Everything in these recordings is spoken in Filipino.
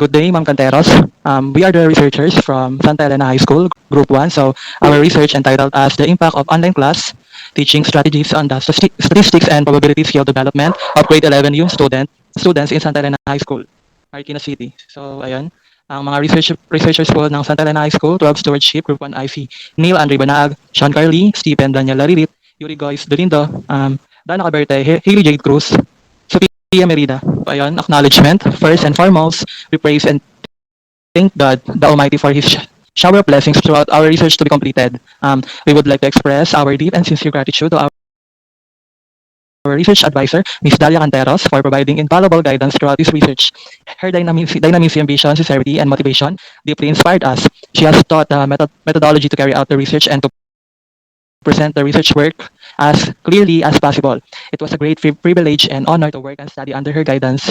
Good day, Ma'am Canteros. We are the researchers from Santa Elena High School, Group 1. So our research entitled as The Impact of Online Class Teaching Strategies on the Statistics and Probability Skill Development of Grade 11 yung students in Santa Elena High School, Marikina City. So ayun, ang mga researchers po ng Santa Elena High School, 12 Stewardship, Group 1 IC, Neil Andre Banaag, Sean Carly, Stephen Daniel Laririt, Yuri Goyce Dolindo, Dana Caberte, Haley Jade Cruz, Sophia Merida. So, ayun, acknowledgement. First and foremost, we praise and thank God the Almighty for His shower of blessings throughout our research to be completed. We would like to express our deep and sincere gratitude to our research advisor, Ms. Dalia Canteros, for providing invaluable guidance throughout this research. Her dynamism, vision, sincerity, and motivation deeply inspired us. She has taught the methodology to carry out the research and to present the research work as clearly as possible. It was a great privilege and honor to work and study under her guidance.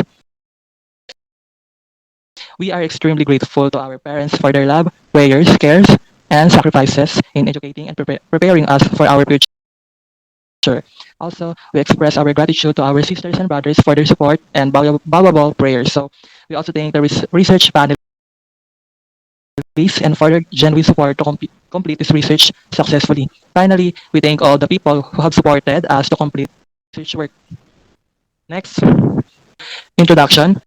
We are extremely grateful to our parents for their love, prayers, cares, and sacrifices in educating and preparing us for our future. Also, we express our gratitude to our sisters and brothers for their support and valuable prayers. So, we also thank the research panelists and for their genuine support to complete this research successfully. Finally, we thank all the people who have supported us to complete research work. Next, introduction.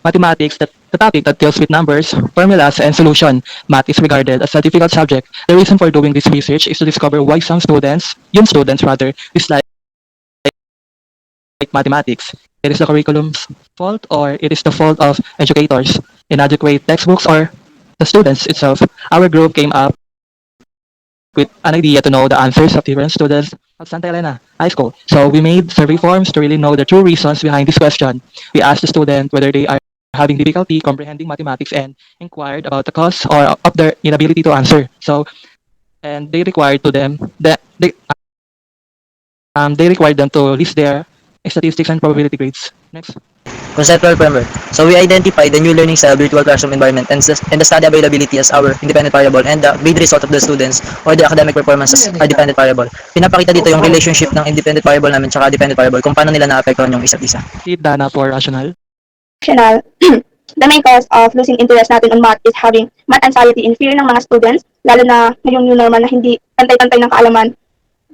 Mathematics, the topic that deals with numbers, formulas, and solution. Math is regarded as a difficult subject. The reason for doing this research is to discover why some students, young students rather, dislike mathematics. It is the curriculum's fault or it is the fault of educators, inadequate textbooks, or the students itself. Our group came up with an idea to know the answers of different students at Santa Elena High School. So we made survey forms to really know the true reasons behind this question. We asked the student whether they are having difficulty comprehending mathematics and inquired about the cause or of their inability to answer. So, and they required to them that they required them to list their statistics and probability grades. Next. Conceptual framework. So we identify the new learning style virtual classroom environment and the study availability as our independent variable and the grade result of the students or the academic performance as a dependent variable. Pinapakita dito yung relationship ng independent variable namin tsaka dependent variable kung paano nila naapektuhan yung isa't isa. Dana for rational. The main cause of losing interest natin on math is having math anxiety and fear ng mga students, lalo na ngayong new normal na hindi pantay-pantay ng kaalaman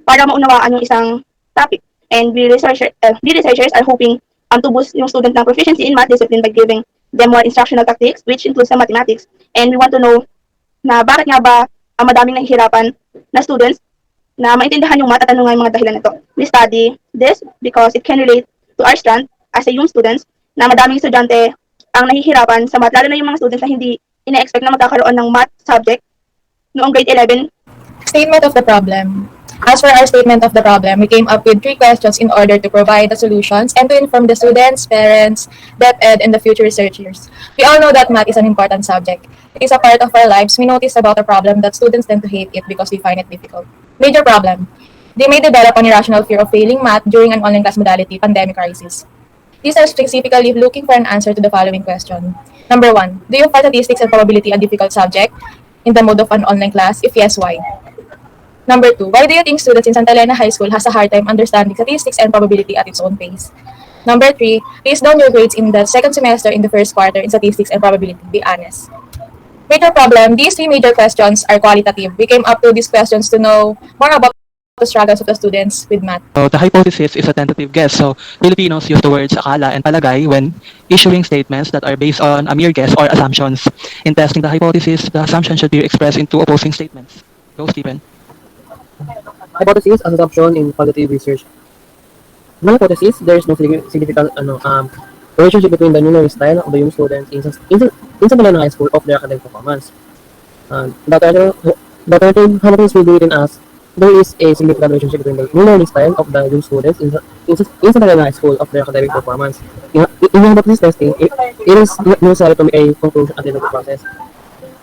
para maunawaan yung isang topic. And we researchers are hoping to boost yung student ng proficiency in math discipline by giving them more instructional tactics, which includes the mathematics. And we want to know na bakit nga ba ang madaming nahihirapan na students na maintindihan yung math at ano nga yung mga dahilan nito. We study this because it can relate to our strand as a young students na madaming estudyante ang nahihirapan sa math, lalo na yung mga students na hindi ina-expect na magkakaroon ng math subject noong grade 11. Statement of the problem. As for our statement of the problem, we came up with 3 questions in order to provide the solutions and to inform the students, parents, DepEd, and the future researchers. We all know that math is an important subject. It is a part of our lives. We notice about a problem that students tend to hate it because we find it difficult. Major problem. They may develop an irrational fear of failing math during an online class modality pandemic crisis. These are specifically looking for an answer to the following question. Number 1, do you find statistics and probability a difficult subject in the mode of an online class? If yes, why? Number 2, why do you think students in Santa Elena High School has a hard time understanding statistics and probability at its own pace? Number 3, list down your grades in the second semester in the first quarter in statistics and probability. Be honest. Major problem, these 3 major questions are qualitative. We came up to these questions to know more about the struggles of the students with math. So the hypothesis is a tentative guess. So Filipinos use the words akala and palagay when issuing statements that are based on a mere guess or assumptions. In testing the hypothesis, the assumption should be expressed in 2 opposing statements. Go, Stephen. Hypothesis as assumption in qualitative research. No hypothesis, there is no significant relationship between the new learning style of the young students in Santa Elena High School of their academic performance. The alternative hypothesis will be written as there is a significant relationship between the new learning style of the young students in Santa Elena High School of their academic performance. In hypothesis testing, it is necessary to make a conclusion at the end of the process.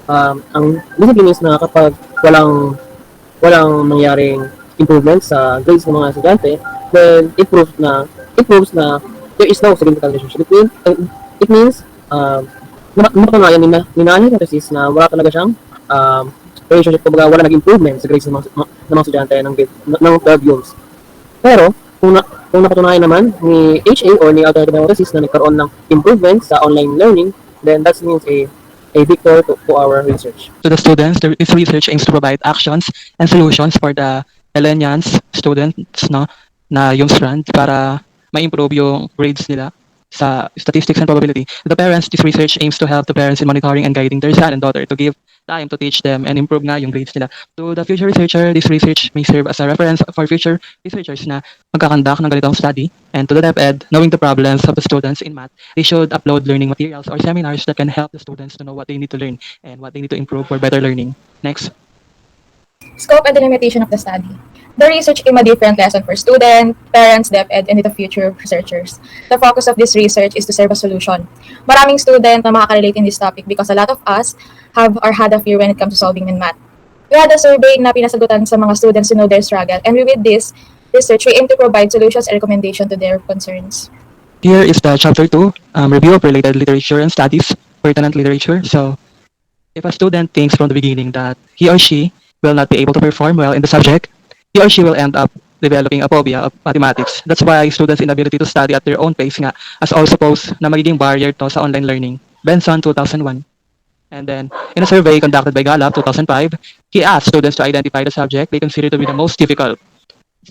Ang discipline is na kapag walang nangyaring improvement sa grades ng mga estudyante, then it proves na there is no significant relationship between. It means napatunayan ni na hypothesis na wala talaga siyang relationship, kumbaga wala nag-improvement sa grades ng mga estudyante ng 12 years. Pero kung napatunayan naman ni HA or ni alternative hypothesis na nagkaroon ng improvement sa online learning then that means a victor to our research. To the students, this research aims to provide actions and solutions for the Elenians students, no, na yung strand para ma-improve yung grades nila sa statistics and probability. To the parents, this research aims to help the parents in monitoring and guiding their son and daughter to give time to teach them and improve nga yung grades nila. To the future researcher, this research may serve as a reference for future researchers na magkakandak ng ganitong study. And to the DepEd, knowing the problems of the students in math, they should upload learning materials or seminars that can help the students to know what they need to learn and what they need to improve for better learning. Next. Scope and delimitation of the study. The research aim a different lesson for students, parents, DepEd, and the future researchers. The focus of this research is to serve a solution. Maraming student na makaka-relate in this topic because a lot of us have or had a fear when it comes to solving in math. We had a survey na pinasagutan sa mga students to know their struggle, and with this research, we aim to provide solutions and recommendation to their concerns. Here is the chapter 2, review of related literature and studies, pertinent literature. So, if a student thinks from the beginning that he or she will not be able to perform well in the subject, he or she will end up developing a phobia of mathematics. That's why students' inability to study at their own pace nga as all suppose na magiging barrier to sa online learning. Benson, 2001. And then, in a survey conducted by Gallup, 2005, he asked students to identify the subject they consider to be the most difficult.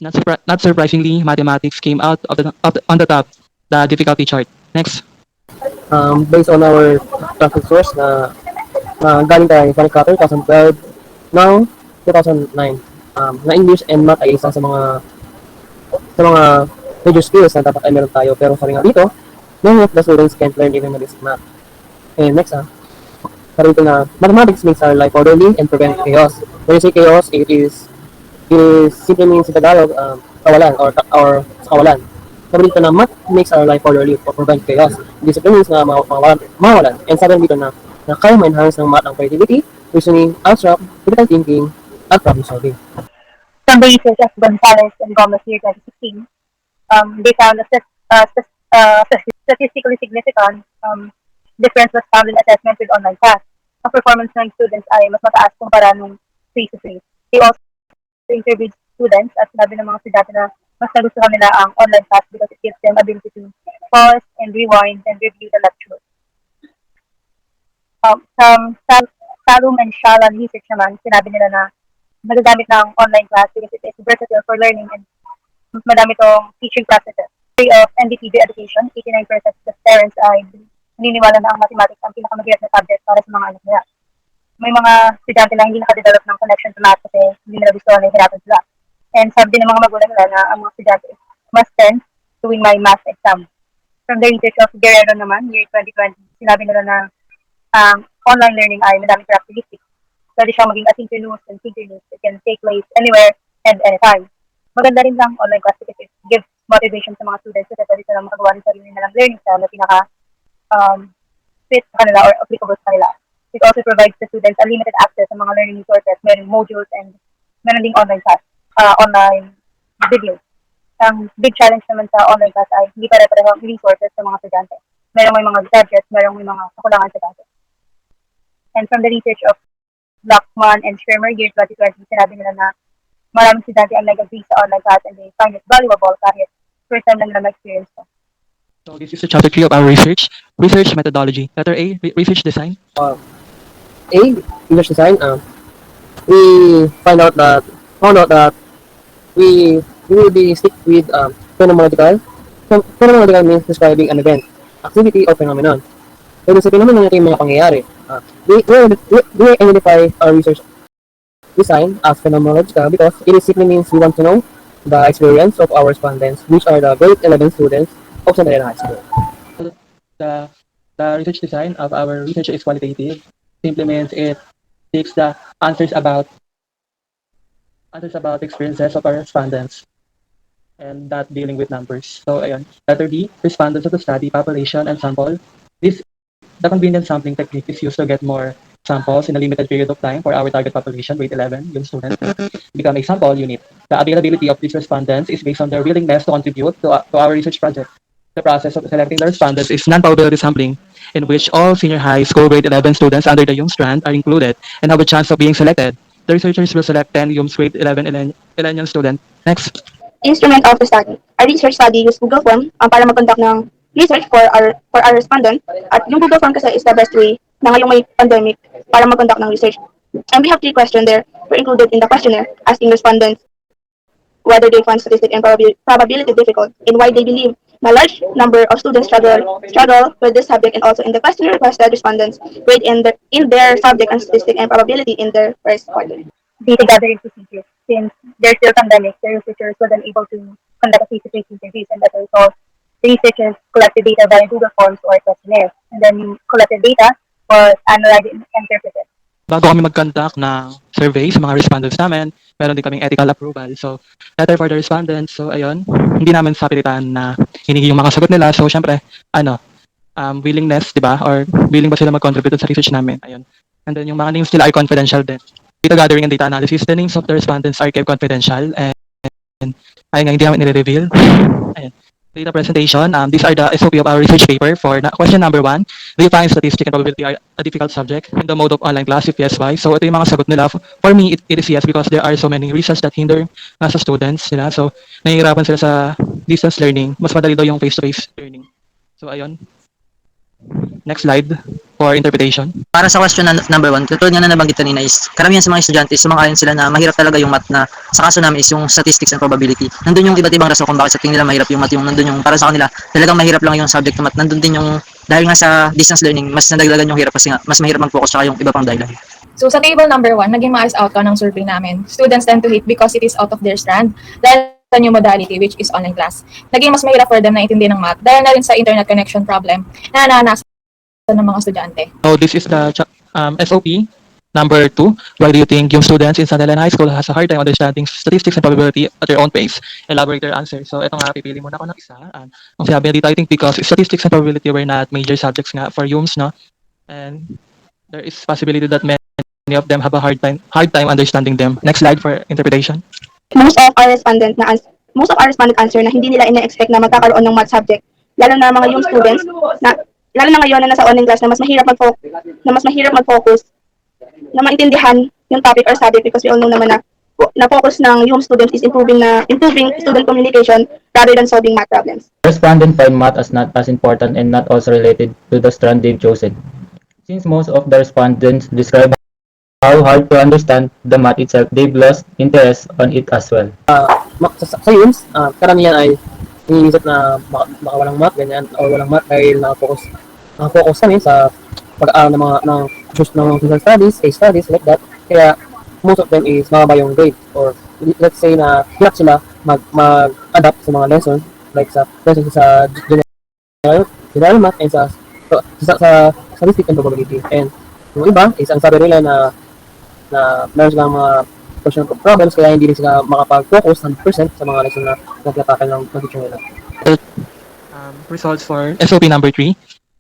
Not surprisingly, mathematics came out on the top, the difficulty chart. Next. Based on our traffic source na galing kay Frank Carter 2012, now 2009, na English and Math ay isa sa mga major skills na dapat ay meron tayo. Pero sabi nga dito, many of the students can't learn even basic math. And next, sabi dito na mathematics makes our life orderly and prevent chaos. When you say chaos, it simply means in Tagalog, kawalan or kawalan. Sabi dito na math makes our life orderly or prevent chaos. Discipline means na mawalan. And sabi dito na kaya ma-enhance ng math ang creativity, reasoning, abstract, critical thinking, at problem solving. From the research of Gonzalez and Gomez year 2016, they found a statistically significant difference was found in assessment with online class. Ang performance ng students ay mas mataas kumpara nung face-to-face. They also interviewed students at sinabi ng mga estudyante na mas nagustuhan nila ang online class because it gives them ability to pause and rewind and review the lecture. From Salum and Shalan research naman, sinabi nila na nagagamit ng online class because it is versatile for learning and mas madami itong teaching processes. Of NDTV education, 89% of parents ay naniniwala na ang mathematics ang pinakamahirap na subject para sa mga anak nila. May mga estudyante na hindi nakadevelop ng connection sa math kasi hindi nila gusto na hirapan sila. And sabi din ng mga magulang nila na ang mga estudyante must turn to win my math exam. From the research of Guerrero naman, year 2020, sinabi nila na online learning ay madaming characteristics. Pwede siyang maging asynchronous and synchronous. It can take place anywhere and anytime. Maganda rin lang online class because it gives motivation sa mga students kasi pwede silang makagawa ng sarili nilang learning style na pinaka fit sa kanila or applicable sa kanila. It also provides the students unlimited access sa mga learning resources, meron modules and meron ding online class, online videos. Ang big challenge naman sa online class ay hindi pare-pareho ang resources sa mga estudyante. Merong may mga gadgets, merong may mga kakulangan sa gadgets. And from the research of Blackman and Schirmer, year 2020, sinabi nila na maraming estudyante ang nag-agree sa online class and they find it valuable kahit first time lang nila ma-experience ko. So this is the chapter 3 of our research. Research methodology. Letter A, research design. English design, we found out that we will be stick with phenomenological. Phenomenological means describing an event, activity, or phenomenon. Pero sa phenomenon natin yung mga pangyayari. We identify our research design as phenomenological because it simply means we want to know the experience of our respondents, which are the grade 11 students of Santa Elena High School. The research design of our research is qualitative. Simply means it takes the answers about experiences of our respondents and not dealing with numbers. So ayun. Letter D, respondents of the study, population, and sample. The convenient sampling technique is used to get more samples in a limited period of time for our target population, grade 11, yung students, become a sample unit. The availability of these respondents is based on their willingness to contribute to our research project. The process of selecting the respondents is non-probability sampling, in which all senior high school grade 11 students under the HUMSS strand are included and have a chance of being selected. The researchers will select 10 HUMSS grade 11 Elenian students. Next. Instrument of the study. A research study used Google Form para mag-conduct ng research for our respondent. At yung Google Form kasi is the best way na ngayong may pandemic para mag-conduct ng research. And we have 3 questions there were included in the questionnaire asking respondents whether they find statistic and probability difficult and why they believe na large number of students struggle with this subject, and also in the questionnaire requested respondents grade in their subject and statistic and probability in their first quarter. Data gathering procedures. Since there's still pandemic, the researchers wasn't able to conduct a face-to-face interviews, and as a result, the researchers collected data via Google Forms or questionnaires, and then collected data was analyzed and interpreted. Bago kami mag-conduct ng survey sa mga respondents namin, meron din kaming ethical approval. So, letter for the respondents. So, ayun, hindi namin sapilitan na hiningi yung mga sagot nila. So, syempre, willingness, di ba? Or willing ba sila mag-contribute sa research namin? Ayun. And then, yung mga names nila ay confidential din. Data gathering and data analysis, the names of the respondents are kept confidential. And ayun nga, hindi namin nire-reveal. Ayun. Data presentation, these are the SOP of our research paper for question number 1. Do you find statistics and probability are a difficult subject in the mode of online class? If yes, why? So ito yung mga sagot nila. For me, it is yes because there are so many reasons that hinder sa students nila. So nahihirapan sila sa distance learning. Mas madali daw yung face-to-face learning. So ayun. Next slide for interpretation. Para sa question number 1, katulad nga na nabanggit kanina is, karamihan sa mga estudyante, sumang-ayon sila na mahirap talaga yung math na sa kaso namin is yung statistics and probability. Nandun yung iba't ibang rason kung bakit sa tingin nila mahirap yung math, yung nandun yung para sa kanila, talagang mahirap lang yung subject ng math. Nandun din yung, dahil nga sa distance learning, mas nadagdagan yung hirap kasi nga, mas mahirap mag-focus sa yung iba pang dahilan. So sa table number 1, naging maayos outcome ng survey namin. Students tend to hate because it is out of their strand dahil sa new modality which is online class. Naging mas mahirap for them na intindihin ng math dahil na rin sa internet connection problem na naranasan ng mga estudyante. So this is the SOP number 2. Why do you think yung students in Santa Elena High School has a hard time understanding statistics and probability at their own pace? Elaborate your answer. So ito nga, pipili muna ako ng isa. Ang sabi dito, I think because statistics and probability were not major subjects nga for HUMSS, no? And there is possibility that many of them have a hard time understanding them. Next slide for interpretation. Most of our respondent answer na hindi nila ina-expect na magkakaroon ng math subject, lalo na mga yung students lalo na ngayon na nasa online class na mas mahirap mag-focus na maintindihan yung topic or subject, because we all know naman na focus ng yung students is improving student communication rather than solving math problems. Respondents find math as not as important and not also related to the strand they've chosen. Since most of the respondents describe how hard to understand the math itself, they've lost interest on it as well. Sa UMS, karamihan ay iniisip na baka walang math, ganyan, o walang math dahil nakapokus kami sa pag-aaral ng mga social studies, case studies, like that. Kaya most of them is mababa yung grade, or let's say na hirap sila mag-adapt sa mga lessons, like sa lessons sa general math and sa statistics and probability. And yung iba is ang sabi nila na meron silang mga question problems, kaya hindi rin sila makapag-focus 100% sa mga lesson na nagtatakan ng teacher nila. Results for SOP number 3.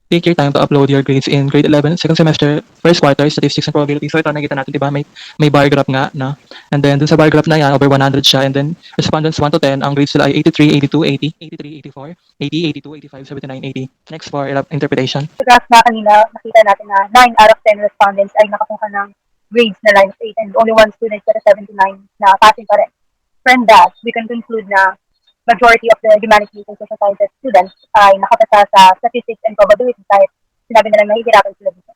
Take your time to upload your grades in grade 11, second semester, first quarter, statistics and probability. So ito nakita natin, di ba? May bar graph nga, no? And then dun sa bar graph na yan, over 100 siya. And then respondents 1 to 10, ang grades sila ay 83, 82, 80, 83, 84, 80, 82, 85, 79, 80. Next for interpretation. Sa graph na kanina, nakita natin na 9 out of 10 respondents ay nakakuha ng grades na line of 8, and only 1 student got a 79 na passing pa rin. From that, we can conclude na majority of the humanities and social sciences students ay nakapasa sa statistics and probability kahit sinabi na lang nahihirapan sila dito.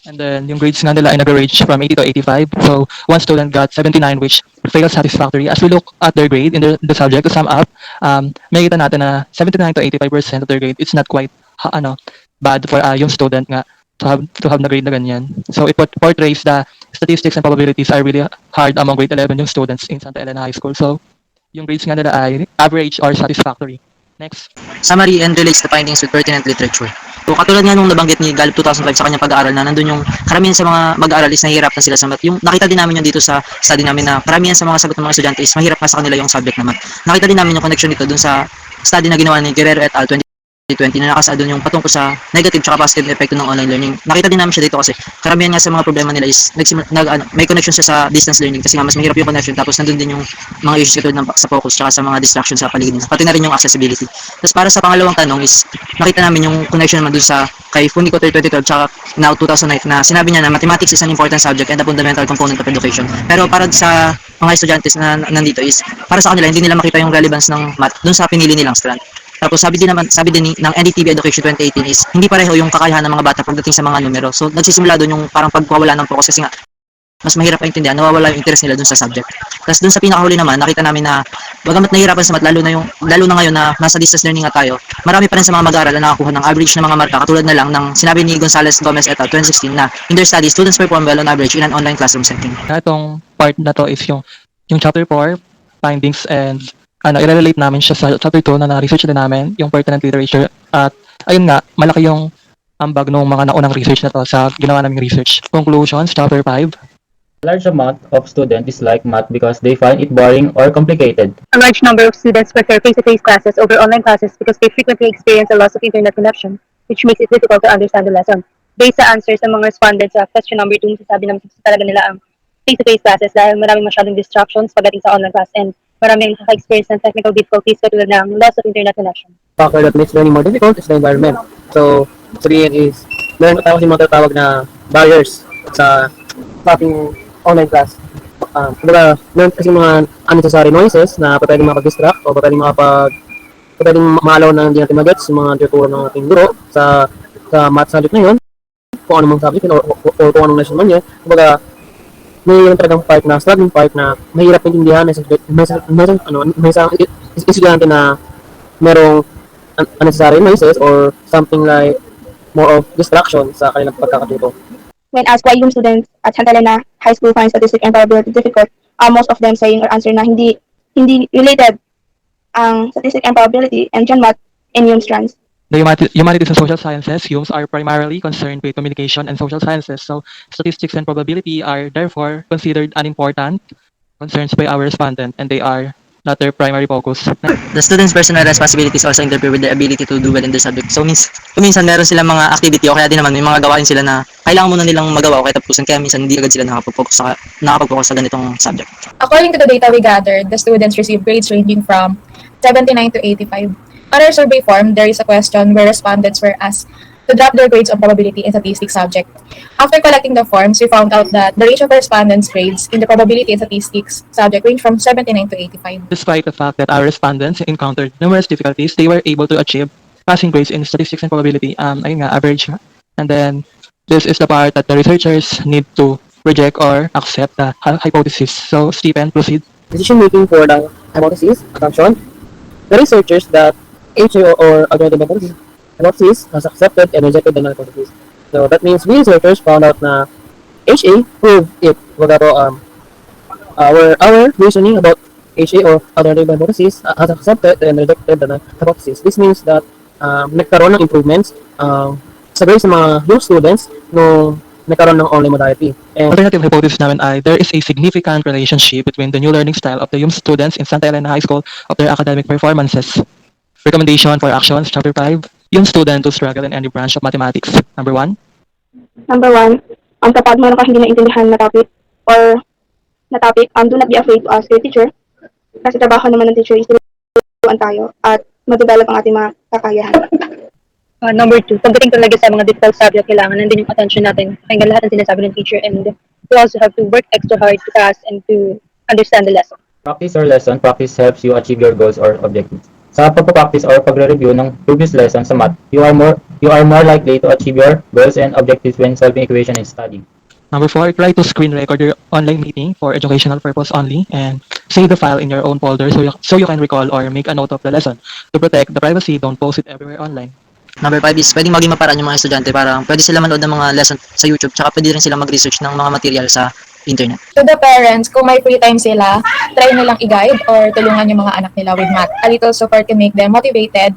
And then yung grades nga nila ay nag-range from 80 to 85. So one student got 79, which failed satisfactory. As we look at their grade in the subject to sum up, makikita natin na 79 to 85% of their grade, it's not quite bad for yung student nga to have na grade na ganyan. So it portrays the statistics and probabilities are really hard among grade 11 yung students in Santa Elena High School. So yung grades nga nila ay average or satisfactory. Next. Summary and relates the findings with pertinent literature. So katulad nga nung nabanggit ni Gallup 2005 sa kanyang pag-aaral na nandun yung karamihan sa mga mag-aaral is nahihirapan sila sa math. Yung nakita din namin yun dito sa study namin na karamihan sa mga sagot ng mga estudyante is mahirap pa sa kanila yung subject na math. Nakita din namin yung connection nito dun sa study na ginawa ni Guerrero et al. 20 2020 na nakasaad doon yung patungkol sa negative tsaka positive effect ng online learning. Nakita din namin siya dito kasi karamihan nga sa mga problema nila is may connection siya sa distance learning kasi nga mas mahirap yung connection tapos nandun din yung mga issues katulad ng sa focus tsaka sa mga distractions sa paligid nila. Pati na rin yung accessibility. Tapos para sa pangalawang tanong is nakita namin yung connection naman dun sa kay Funico 2012 tsaka now 2009 na sinabi niya na mathematics is an important subject and a fundamental component of education. Pero para sa mga estudyantes na nandito is para sa kanila hindi nila makita yung relevance ng math dun sa pinili nilang strand. Tapos sabi din ng NDTV Education 2018 is hindi pareho yung kakayahan ng mga bata pagdating sa mga numero. So nagsisimula doon yung parang pagkawala ng focus kasi nga mas mahirap paintindihan, nawawala yung interest nila dun sa subject. Tapos dun sa pinakahuli naman, nakita namin na bagamat nahihirapan sa math, lalo na ngayon na nasa distance learning nga tayo, marami pa rin sa mga mag-aaral na nakakuha ng average na mga marka katulad na lang ng sinabi ni Gonzales Gomez et al. 2016 na in their studies, students perform well on average in an online classroom setting. Itong part na to is yung chapter 4, findings and i-relate namin siya sa chapter 2 na na-research din namin, yung pertinent literature. At ayun nga, malaki yung ambag ng mga naunang research na to sa ginawa naming research. Conclusions, chapter 5. A large amount of students dislike math because they find it boring or complicated. A large number of students prefer face-to-face classes over online classes because they frequently experience a loss of internet connection, which makes it difficult to understand the lesson. Based sa answers ng mga respondents sa question number 2, sasabi naman talaga nila ang face-to-face classes dahil maraming masyadong distractions pagdating sa online class and maraming nakaka-experience ng technical difficulties katulad ng loss of internet connection. Factor that makes learning more difficult is the environment. So, sabihin is, meron tayo kasi mga tatawag na barriers sa ating online class. Kumbaga, meron kasi mga unnecessary noises na pwedeng makapag-distract o pwedeng maalaw na hindi natin mag-gets yung mga tuturo ng ating guro sa math subject na yun, kung ano mang subject yun, o kung anong lesson man yun. Kumbaga, may yung talagang part na, struggling part na mahirap intindihan may isang estudyante na merong unnecessary noises or something like more of distraction sa kanilang pagkakatuto. When asked why yung students at Santa Elena High School find statistics and probability difficult, most of them saying or answer na hindi related ang statistics and probability and Gen Math in yung strands. The humanities and social sciences, HUMSS, are primarily concerned with communication and social sciences, so statistics and probability are therefore considered unimportant concerns by our respondent, and they are not their primary focus. The students' personal responsibilities also interfere with their ability to do well in their subject. So minsan meron silang mga activity o kaya din naman may mga gawain sila na kailangan muna nilang magawa o kaya tapusin kaya minsan hindi agad sila nakapag-focus sa ganitong subject. According to the data we gathered, the students received grades ranging from 79 to 85. On our survey form, there is a question where respondents were asked to drop their grades on probability and statistics subject. After collecting the forms, we found out that the range of respondents' grades in the probability and statistics subject range from 79 to 85. Despite the fact that our respondents encountered numerous difficulties, they were able to achieve passing grades in statistics and probability, ayun nga, average nga. And then, this is the part that the researchers need to reject or accept the hypothesis. So, Stephen, proceed. Decision making for the hypothesis assumption. The researchers that HA or alternative hypothesis has accepted and rejected the null hypothesis. So that means we researchers found out na HA proved it. Our reasoning about HA or alternative hypothesis has accepted and rejected the null hypothesis. This means that nagkaroon ng improvements sa grades sa mga yung students nung nagkaroon ng online modality. And Alternative hypothesis namin ay there is a significant relationship between the new learning style of the HUMSS students in Santa Elena High School of their academic performances. Recommendation for actions, chapter 5, yung student to struggle in any branch of mathematics. Number 1, Number 1, kapag meron ka hindi naintindihan na topic, do not be afraid to ask your teacher. Kasi trabaho naman ng teacher is turuan tayo at mag-develop ang ating mga kakayahan. Number 2, pagdating talaga sa mga difficult subject, kailangan nandun yung attention natin, pakinggan lahat ng sinasabi ng teacher, and we also have to work extra hard to pass and to understand the lesson. Practice or lesson practice helps you achieve your goals or objectives. Sa pagpa-practice or pagre-review ng previous lesson sa math, you are more likely to achieve your goals and objectives when solving equation and studying. Number 4, try to screen record your online meeting for educational purpose only and save the file in your own folder so you can recall or make a note of the lesson. To protect the privacy, don't post it everywhere online. Number 5 is pwedeng maging maparaan yung mga estudyante para pwede sila manood ng mga lesson sa YouTube tsaka pwede rin sila mag-research ng mga material sa internet. To the parents, kung may free time sila, try nilang i-guide or tulungan yung mga anak nila with math. A little support can make them motivated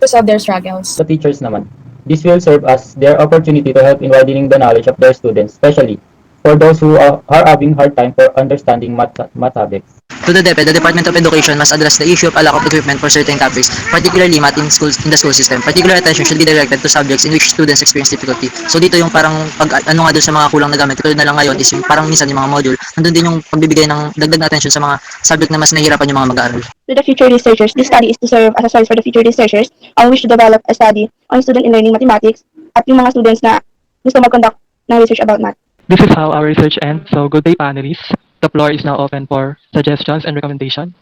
to solve their struggles. Sa teachers naman, this will serve as their opportunity to help in widening the knowledge of their students, especially for those who are having hard time for understanding math subjects. To the DepEd, the Department of Education must address the issue of a lack of equipment for certain topics, particularly math in schools in the school system. Particular attention should be directed to subjects in which students experience difficulty. So dito yung parang ano nga doon sa mga kulang na gamit, tulad na lang ngayon is yung parang minsan yung mga module, nandun din yung pagbibigay ng dagdag na attention sa mga subject na mas nahihirapan yung mga mag-aaral. To the future researchers, this study is to serve as a source for the future researchers who wish to develop a study on student in learning mathematics at yung mga students na gusto mag-conduct ng research about math. This is how our research ends. So good day, panelists. The floor is now open for suggestions and recommendations.